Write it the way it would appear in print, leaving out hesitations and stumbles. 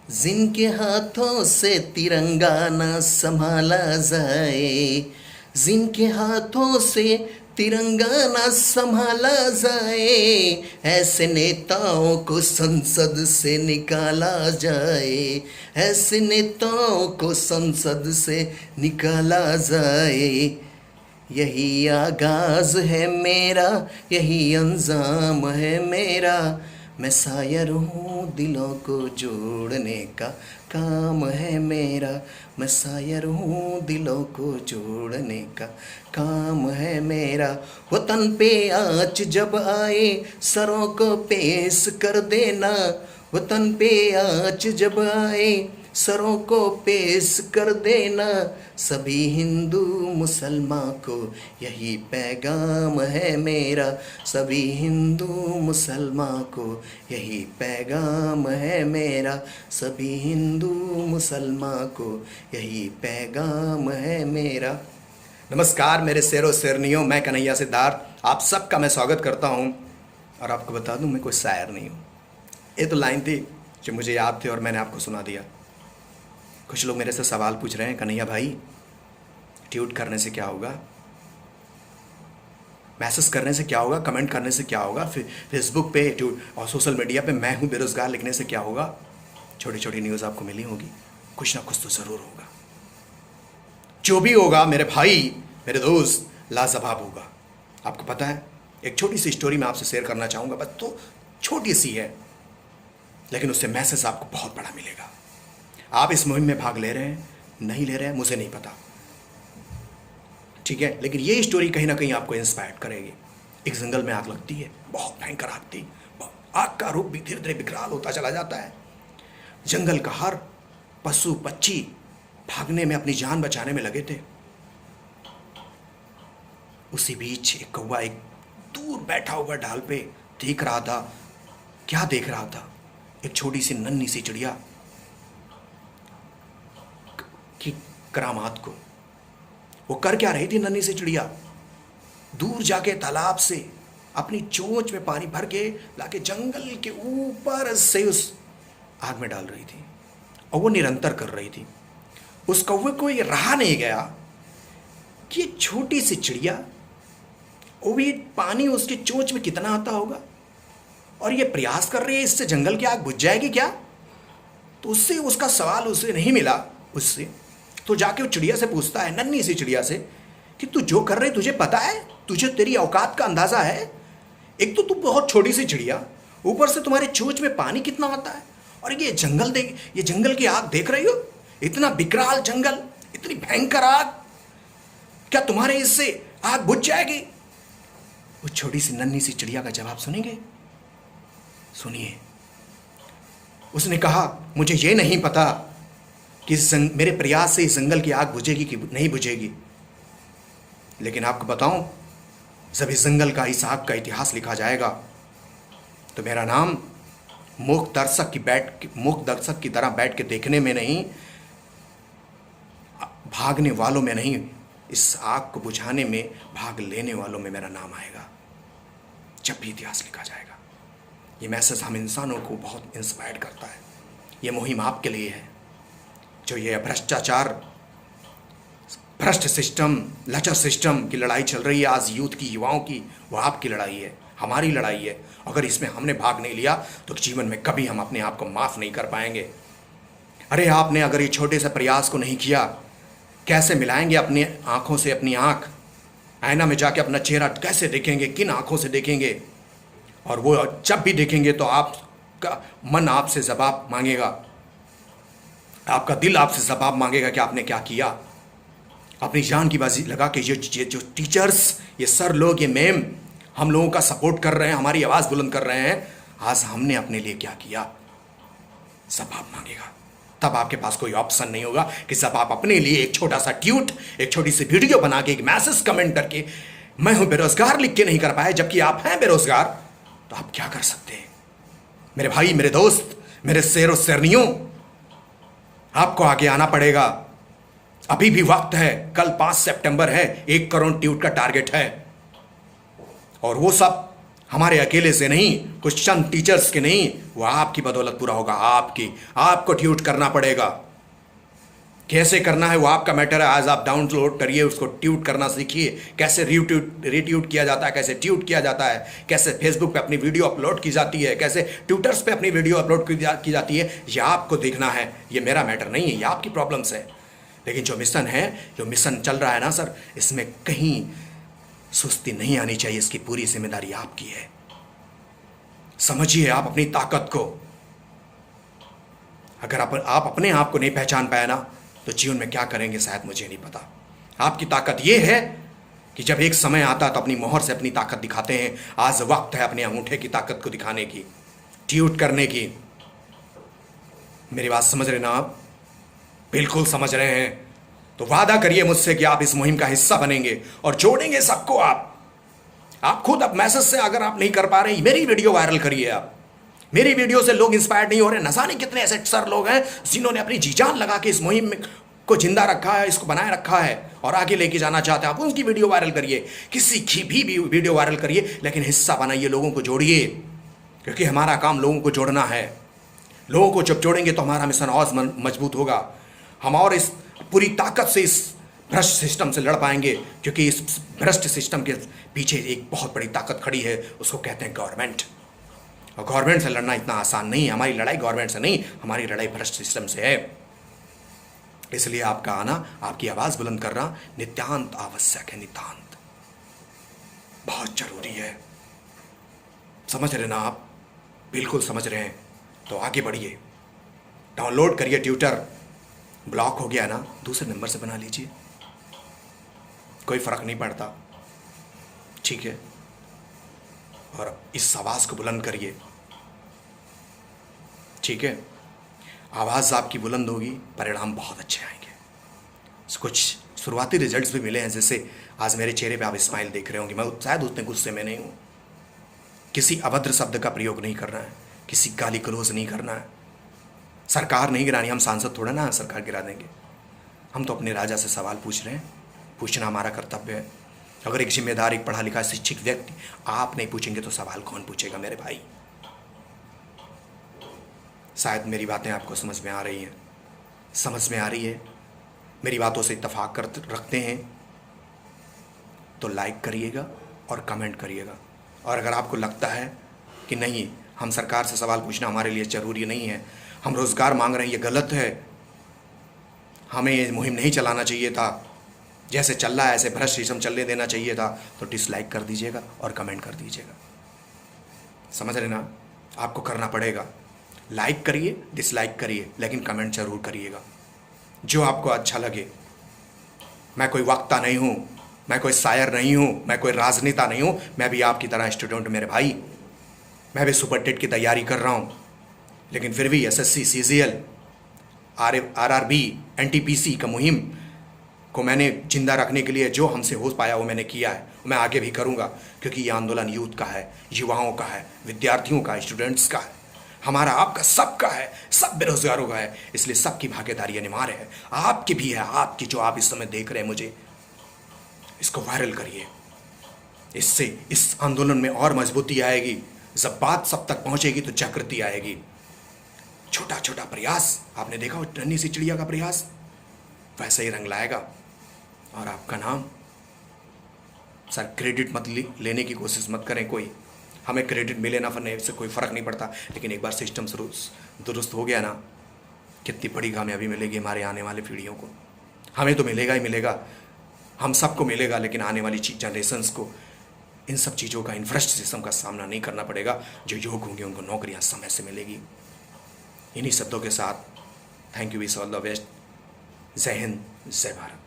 जिनके हाथों से तिरंगा न संभाला जाए, जिनके हाथों से तिरंगा न संभाला जाए, ऐसे नेताओं को संसद से निकाला जाए, ऐसे नेताओं को संसद से निकाला जाए। यही आगाज है मेरा, यही अंजाम है मेरा, मैं शायर हूँ दिलों को जोड़ने का काम है मेरा, मैं शायर हूँ दिलों को जोड़ने का काम है मेरा। वतन पे आँच जब आए सरों को पेश कर देना, वतन पे आँच जब आए सरों को पेश कर देना, सभी हिंदू मुसलमान को यही पैगाम है मेरा, सभी हिंदू मुसलमान को यही पैगाम है मेरा, सभी हिंदू मुसलमान को यही पैगाम है मेरा। नमस्कार मेरे शेरों शेरनियों, मैं कन्हैया सिद्धार्थ आप सबका मैं स्वागत करता हूं। और आपको बता दूं मैं कोई शायर नहीं हूं। ये तो लाइन थी जो मुझे याद थी और मैंने आपको सुना दिया। कुछ लोग मेरे से सवाल पूछ रहे हैं, कन्हैया भाई ट्वीट करने से क्या होगा, मैसेज करने से क्या होगा, कमेंट करने से क्या होगा, फिर फेसबुक पे और सोशल मीडिया पे मैं हूँ बेरोजगार लिखने से क्या होगा। छोटी छोटी न्यूज़ आपको मिली होगी, कुछ ना कुछ तो ज़रूर होगा। जो भी होगा मेरे भाई मेरे दोस्त लाजवाब होगा। आपको पता है, एक छोटी सी स्टोरी मैं आपसे शेयर करना चाहूँगा, बस तो छोटी सी है लेकिन उससे मैसेज आपको बहुत बड़ा मिलेगा। आप इस मुहिम में भाग ले रहे हैं नहीं ले रहे हैं मुझे नहीं पता, ठीक है, लेकिन ये स्टोरी कहीं ना कहीं आपको इंस्पायर करेगी। एक जंगल में आग लगती है, बहुत भयंकर आग थी। आग का रूप भी धीरे धीरे विकराल होता चला जाता है। जंगल का हर पशु पक्षी भागने में अपनी जान बचाने में लगे थे। उसी बीच एक कौवा एक दूर बैठा हुआ ढाल पे देख रहा था। क्या देख रहा था? एक छोटी सी नन्ही सी चिड़िया की करामात को। वो कर क्या रही थी नन्ही सी चिड़िया? दूर जाके तालाब से अपनी चोंच में पानी भर के लाके जंगल के ऊपर से उस आग में डाल रही थी और वो निरंतर कर रही थी। उस कौवे को ये रहा नहीं गया कि ये छोटी सी चिड़िया, वो भी पानी उसके चोंच में कितना आता होगा और ये प्रयास कर रही है इससे जंगल की आग बुझ जाएगी क्या। तो उससे उसका सवाल उसे नहीं मिला। उससे तो जाके वो चिड़िया से पूछता है, नन्ही सी चिड़िया से, कि तू जो कर रही तुझे पता है, तुझे तेरी औकात का अंदाजा है? एक तो तू बहुत छोटी सी चिड़िया, ऊपर से तुम्हारे चोंच में पानी कितना आता है और ये जंगल देख, ये जंगल की आग देख रही हो, इतना विकराल जंगल, इतनी भयंकर आग, क्या तुम्हारे इससे आग बुझ जाएगी? वो छोटी सी नन्ही सी चिड़िया का जवाब सुनेंगे? सुनिए। उसने कहा, मुझे ये नहीं पता कि मेरे प्रयास से इस जंगल की आग बुझेगी कि नहीं बुझेगी, लेकिन आपको बताऊं, जब इस जंगल का, इस आग का इतिहास लिखा जाएगा तो मेरा नाम मूक दर्शक की तरह बैठ के देखने में नहीं, भागने वालों में नहीं, इस आग को बुझाने में भाग लेने वालों में मेरा नाम आएगा जब भी इतिहास लिखा जाएगा। ये मैसेज हम इंसानों को बहुत इंस्पायर करता है। ये मुहिम आपके लिए है। जो ये भ्रष्टाचार, भ्रष्ट सिस्टम, लचर सिस्टम की लड़ाई चल रही है आज यूथ की, युवाओं की, वो आपकी लड़ाई है, हमारी लड़ाई है। अगर इसमें हमने भाग नहीं लिया तो जीवन में कभी हम अपने आप को माफ़ नहीं कर पाएंगे। अरे आपने अगर ये छोटे से प्रयास को नहीं किया, कैसे मिलाएंगे अपनी आँखों से अपनी आँख? आईना में जाके अपना चेहरा कैसे देखेंगे, किन आँखों से देखेंगे? और वो जब भी देखेंगे तो आपका मन आपसे जवाब मांगेगा, आपका दिल आपसे जवाब मांगेगा कि आपने क्या किया। अपनी जान की बाजी लगा के ये जो टीचर्स, ये सर लोग, ये मैम हम लोगों का सपोर्ट कर रहे हैं, हमारी आवाज़ बुलंद कर रहे हैं, आज हमने अपने लिए क्या किया, जवाब मांगेगा। तब आपके पास कोई ऑप्शन नहीं होगा कि जब आप अपने लिए एक छोटा सा ट्वीट, एक छोटी सी वीडियो बना के, एक मैसेज कमेंट करके मैं हूं बेरोजगार लिख के नहीं कर पाए, जबकि आप हैं बेरोजगार, तो आप क्या कर सकते हैं? मेरे भाई मेरे दोस्त मेरे शेरों शेरनियों, आपको आगे आना पड़ेगा। अभी भी वक्त है, कल 5 सितंबर है, 1 करोड़ ट्वीट का टारगेट है। और वो सब हमारे अकेले से नहीं, कुछ चंद टीचर्स के नहीं, वो आपकी बदौलत पूरा होगा। आपको ट्यूट करना पड़ेगा। कैसे करना है वो आपका मैटर है। आज आप डाउनलोड करिए, उसको ट्यूट करना सीखिए, कैसे रीट्यूट किया जाता है, कैसे ट्यूट किया जाता है, कैसे फेसबुक पे अपनी वीडियो अपलोड की जाती है, कैसे ट्विटर्स पे अपनी वीडियो अपलोड की जाती है। ये आपको देखना है, ये मेरा मैटर नहीं है, ये आपकी प्रॉब्लम्स है। लेकिन जो मिशन चल रहा है ना सर, इसमें कहीं सुस्ती नहीं आनी चाहिए। इसकी पूरी जिम्मेदारी आपकी है। समझिए आप अपनी ताकत को। अगर आप अपने आप को नहीं पहचान पाए ना, तो जीवन में क्या करेंगे शायद मुझे नहीं पता। आपकी ताकत यह है कि जब एक समय आता तो अपनी मोहर से अपनी ताकत दिखाते हैं। आज वक्त है अपने अंगूठे की ताकत को दिखाने की, ट्यूट करने की। मेरी बात समझ रहे ना आप? बिल्कुल समझ रहे हैं। तो वादा करिए मुझसे कि आप इस मुहिम का हिस्सा बनेंगे और जोड़ेंगे सबको। आप खुद अब मैसेज से अगर आप नहीं कर पा रहे, मेरी वीडियो वायरल करिए। आप मेरी वीडियो से लोग इंस्पायर्ड नहीं हो रहे। न जाने कितने ऐसे सर लोग हैं जिन्होंने अपनी जी जान लगा के इस मुहिम को जिंदा रखा है, इसको बनाए रखा है और आगे लेके जाना चाहते हैं। आप उनकी वीडियो वायरल करिए, किसी की भी वीडियो वायरल करिए, लेकिन हिस्सा बनाइए, लोगों को जोड़िए, क्योंकि हमारा काम लोगों को जोड़ना है। लोगों को जब जोड़ेंगे तो हमारा मिशन और मजबूत होगा। हम और इस पूरी ताकत से इस भ्रष्ट सिस्टम से लड़ पाएंगे, क्योंकि इस भ्रष्ट सिस्टम के पीछे एक बहुत बड़ी ताकत खड़ी है, उसको कहते हैं गवर्नमेंट। और गवर्नमेंट से लड़ना इतना आसान नहीं है। हमारी लड़ाई गवर्नमेंट से नहीं, हमारी लड़ाई भ्रष्ट सिस्टम से है। इसलिए आपका आना, आपकी आवाज बुलंद करना नितांत आवश्यक है। नितांत बहुत जरूरी है। समझ रहे ना आप? बिल्कुल समझ रहे हैं। तो आगे बढ़िए, डाउनलोड करिए ट्विटर। ब्लॉक हो गया ना, दूसरे नंबर से बना लीजिए, कोई फर्क नहीं पड़ता, ठीक है। और इस आवाज को बुलंद करिए, ठीक है। आवाज आपकी बुलंद होगी, परिणाम बहुत अच्छे आएंगे। कुछ शुरुआती रिजल्ट्स भी मिले हैं, जैसे आज मेरे चेहरे पे आप स्माइल देख रहे होंगे। मैं शायद उतने गुस्से में नहीं हूं। किसी अभद्र शब्द का प्रयोग नहीं करना है, किसी गाली गलौज नहीं करना है, सरकार नहीं गिरानी। हम सांसद थोड़ा ना सरकार गिरा देंगे। हम तो अपने राजा से सवाल पूछ रहे हैं, पूछना हमारा कर्तव्य है। अगर एक जिम्मेदार, एक पढ़ा लिखा शिक्षित व्यक्ति आप नहीं पूछेंगे तो सवाल कौन पूछेगा मेरे भाई? शायद मेरी बातें आपको समझ में आ रही हैं। समझ में आ रही है, मेरी बातों से इत्तेफाक रखते हैं तो लाइक करिएगा और कमेंट करिएगा। और अगर आपको लगता है कि नहीं, हम सरकार से सवाल पूछना हमारे लिए ज़रूरी नहीं है, हम रोज़गार मांग रहे हैं, ये गलत है, हमें ये मुहिम नहीं चलाना चाहिए था, जैसे चल रहा है ऐसे भ्रष्ट सिस्टम चलने देना चाहिए था, तो डिसलाइक कर दीजिएगा और कमेंट कर दीजिएगा। समझ रहे ना? आपको करना पड़ेगा। लाइक करिए, डिसलाइक करिए, लेकिन कमेंट जरूर करिएगा, जो आपको अच्छा लगे। मैं कोई वक्ता नहीं हूँ, मैं कोई शायर नहीं हूँ, मैं कोई राजनेता नहीं हूँ। मैं भी आपकी तरह स्टूडेंट मेरे भाई। मैं भी सुपर टेट की तैयारी कर रहा हूँ, लेकिन फिर भी एसएससी, सीजीएल, आरआरबी, एनटीपीसी का मुहिम को मैंने जिंदा रखने के लिए जो हमसे हो पाया वो मैंने किया है, मैं आगे भी करूँगा, क्योंकि ये आंदोलन यूथ का है, युवाओं का है, विद्यार्थियों का है, स्टूडेंट्स का है, हमारा, आपका, सबका है, सब बेरोजगारों का है। इसलिए सबकी भागीदारी अनिवार्य है, आपकी भी है। आपकी जो आप इस समय देख रहे हैं मुझे, इसको वायरल करिए। इससे इस आंदोलन में और मजबूती आएगी। जब बात सब तक पहुंचेगी तो जागृति आएगी। छोटा छोटा प्रयास, आपने देखा वो नन्ही सी चिड़िया का प्रयास, वैसे ही रंग लाएगा। और आपका नाम, सर क्रेडिट मत लेने की कोशिश मत करें। कोई हमें क्रेडिट मिले ना फरने से कोई फ़र्क नहीं पड़ता, लेकिन एक बार सिस्टम दुरुस्त हो गया ना, कितनी बड़ी कामयाबी मिलेगी हमारे आने वाले पीढ़ियों को। हमें तो मिलेगा ही मिलेगा, हम सबको मिलेगा, लेकिन आने वाली जनरेशन्स को इन सब चीज़ों का, इन भ्रष्ट सिस्टम का सामना नहीं करना पड़ेगा। जो योग होंगे उनको नौकरियां समय से मिलेगी। इन्हीं शब्दों के साथ thank you, wish all the best. जय हिंद, जय भारत।